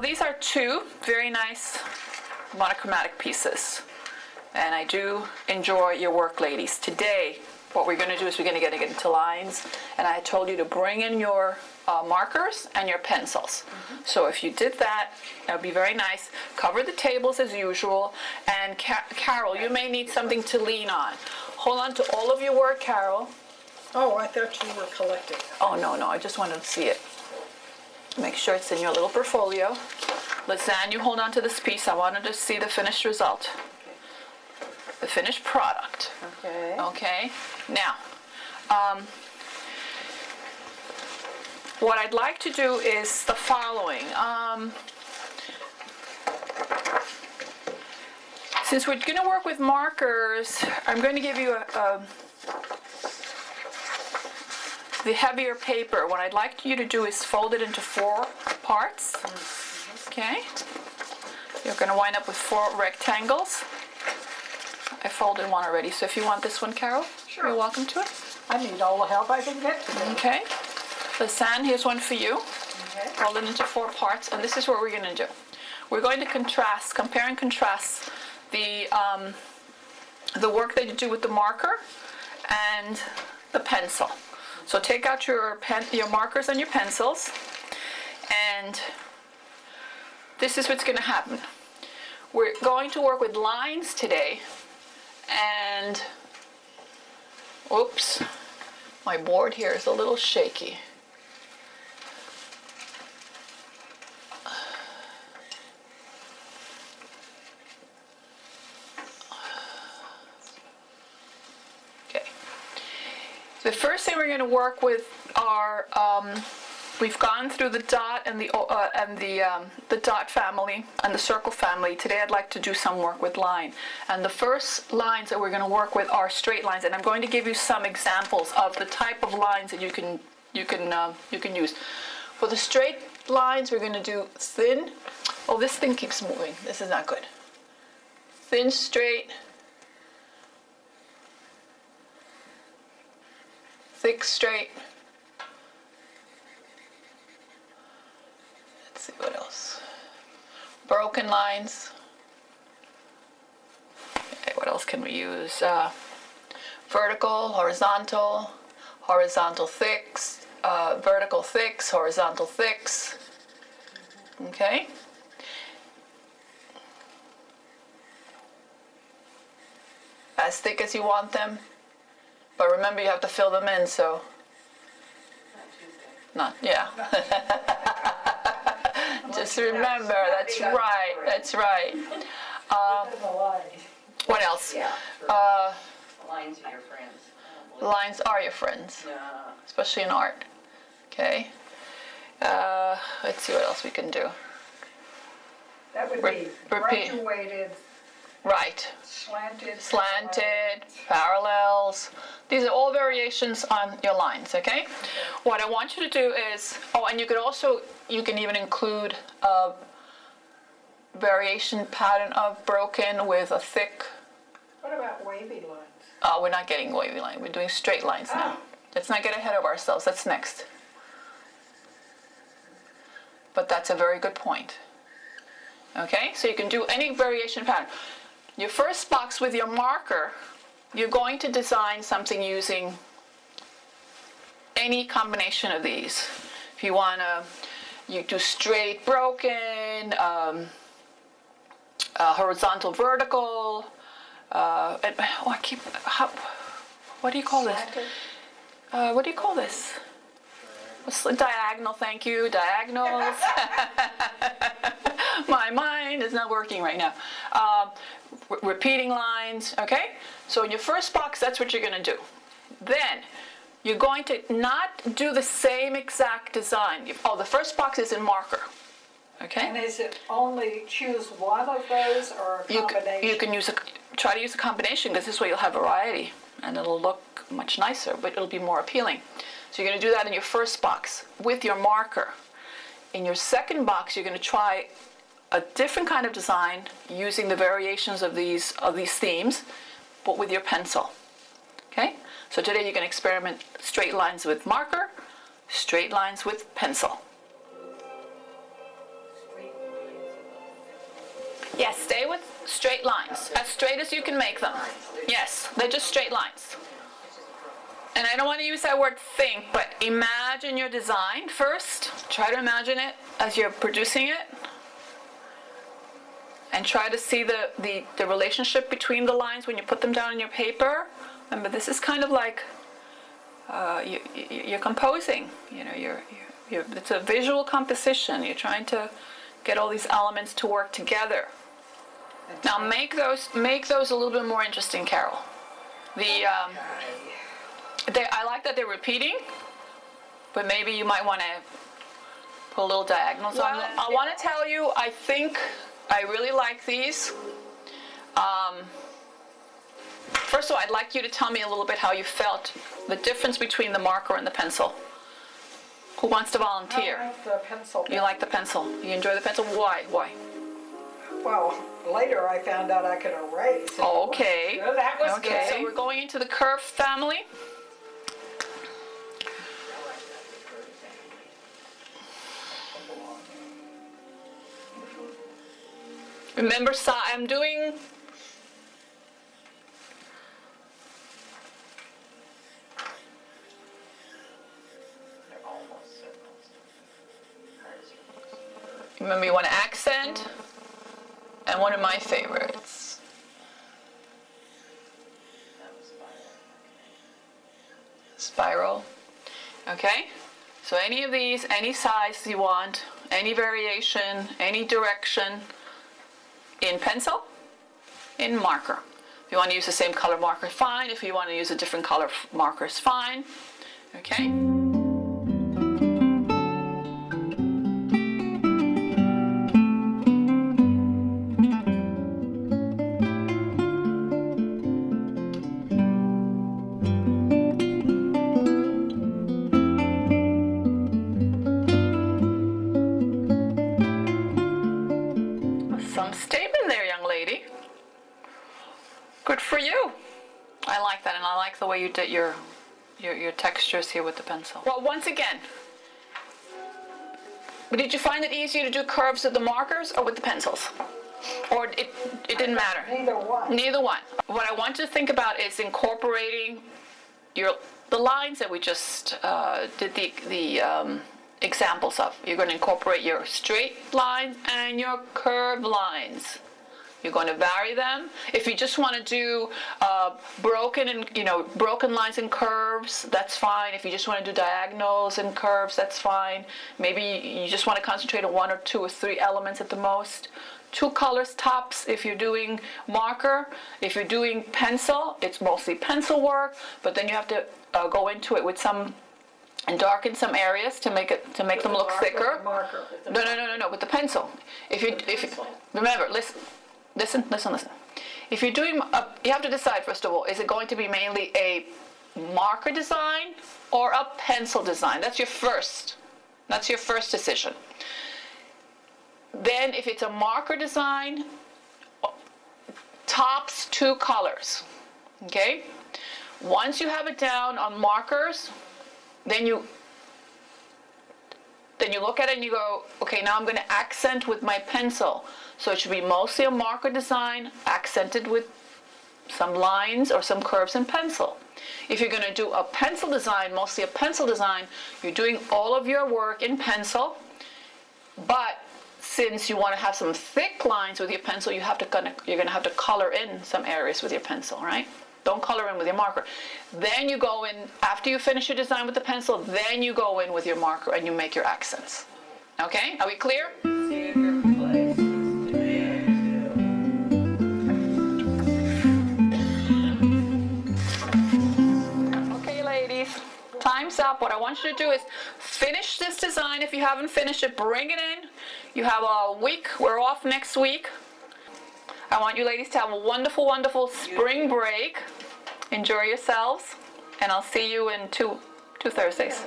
these are two very nice monochromatic pieces. And I do enjoy your work, ladies. Today, what we're going to do is we're going to get into lines. And I told you to bring in your markers and your pencils. So if you did that, that would be very nice. Cover the tables as usual. And Carol, you may need something to lean on. Hold on to all of your work, Carol. Oh, I thought you were collecting. Oh, no, I just wanted to see it. Make sure it's in your little portfolio. Lisanne, you hold on to this piece. I wanted to see the finished result. The finished product. Okay. Okay. Now, what I'd like to do is the following. Since we're going to work with markers, I'm going to give you the heavier paper. What I'd like you to do is fold it into 4 parts. Okay. You're going to wind up with 4 rectangles. I folded one already, so if you want this one, Carol, sure, you're welcome to it. I need all the help I can get today. Okay. Lisanne, here's one for you. Okay. Fold it into 4 parts, and this is what we're going to do. We're going to compare and contrast the work that you do with the marker and the pencil. So take out your markers and your pencils, and this is what's going to happen. We're going to work with lines today, and oops, my board here is a little shaky. Okay. The first thing we're going to work with are we've gone through the dot and the dot family and the circle family. Today I'd like to do some work with line. And the first lines that we're going to work with are straight lines. And I'm going to give you some examples of the type of lines that you can use. For the straight lines, we're going to do thin. Oh, this thing keeps moving. This is not good. Thin, straight. Thick, straight. Let's see what else. Broken lines. Okay, what else can we use? Vertical, horizontal, horizontal thicks, vertical thicks, horizontal thicks. Okay. As thick as you want them. But remember, you have to fill them in, so. Not, yeah. Just remember, that's right, that's right. What else? Lines are your friends. Lines are your friends, especially in art. Okay. Let's see what else we can do. That would be graduated, right. slanted, parallels. These are all variations on your lines, okay? What I want you to do is, and you can even include a variation pattern of broken with a thick. What about wavy lines? We're not getting wavy line. We're doing straight lines now. Let's not get ahead of ourselves. That's next. But that's a very good point. Okay, so you can do any variation pattern. Your first box with your marker, you're going to design something using any combination of these. If you want to, you do straight, broken, horizontal, vertical. What do you call this? What do you call this? Diagonal, thank you, diagonals. My mind is not working right now. Repeating lines, okay? So in your first box, that's what you're going to do. Then, you're going to not do the same exact design. The first box is in marker, okay? And is it only choose one of those or a combination? You can try to use a combination, because this way you'll have variety, and it'll look much nicer, but it'll be more appealing. So you're going to do that in your first box with your marker. In your second box, you're going to try a different kind of design using the variations of these themes, but with your pencil. Okay? So today you're going to experiment straight lines with marker, straight lines with pencil. Straight Yes, stay with straight lines, as straight as you can make them. Yes, they're just straight lines. And I don't want to use that word think, but imagine your design first. Try to imagine it as you're producing it. And try to see the relationship between the lines when you put them down on your paper. Remember, this is kind of like you're composing. You know, it's a visual composition. You're trying to get all these elements to work together. Now make those a little bit more interesting, Carol. I like that they're repeating, but maybe you might want to put a little diagonals on them. I want to tell you, I think I really like these. First of all, I'd like you to tell me a little bit how you felt the difference between the marker and the pencil. Who wants to volunteer? I like the pencil. You like the pencil? You enjoy the pencil? Why? Why? Well, later I found out I could erase. Oh, okay. That was Okay, good. so we're going into the curve family. Remember, I'm doing remember you want to accent, and one of my favorites. Spiral. Okay? So any of these, any size you want, any variation, any direction, in pencil, in marker. If you want to use the same color marker, fine. If you want to use a different color marker, it's fine. Okay? Some statement there, young lady. Good for you. I like that, and I like the way you did your textures here with the pencil. Well, once again, did you find it easier to do curves with the markers or with the pencils? Or it didn't matter? Neither one. Neither one. What I want you to think about is incorporating the lines that we just did the examples of. You're going to incorporate your straight lines and your curved lines. You're going to vary them. If you just want to do broken lines and curves, that's fine. If you just want to do diagonals and curves, that's fine. Maybe you just want to concentrate on 1 or 2 or 3 elements at the most. 2 colors tops if you're doing marker. If you're doing pencil, it's mostly pencil work, but then you have to go into it with some and darken some areas to make them look thicker. No, with the pencil. If you remember, listen. If you're doing, you have to decide first of all, is it going to be mainly a marker design or a pencil design? That's your first decision. Then if it's a marker design, tops 2 colors, okay? Once you have it down on markers, then you look at it and you go, okay, now I'm going to accent with my pencil. So it should be mostly a marker design, accented with some lines or some curves in pencil. If you're going to do a pencil design, mostly a pencil design, you're doing all of your work in pencil, but since you want to have some thick lines with your pencil, you're going to have to color in some areas with your pencil, right? Don't color in with your marker. Then you go in, after you finish your design with the pencil, then you go in with your marker and you make your accents. Okay? Are we clear? Okay, ladies. Time's up. What I want you to do is finish this design. If you haven't finished it, bring it in. You have a week. We're off next week. I want you ladies to have a wonderful, wonderful spring break. Enjoy yourselves, and I'll see you in two Thursdays.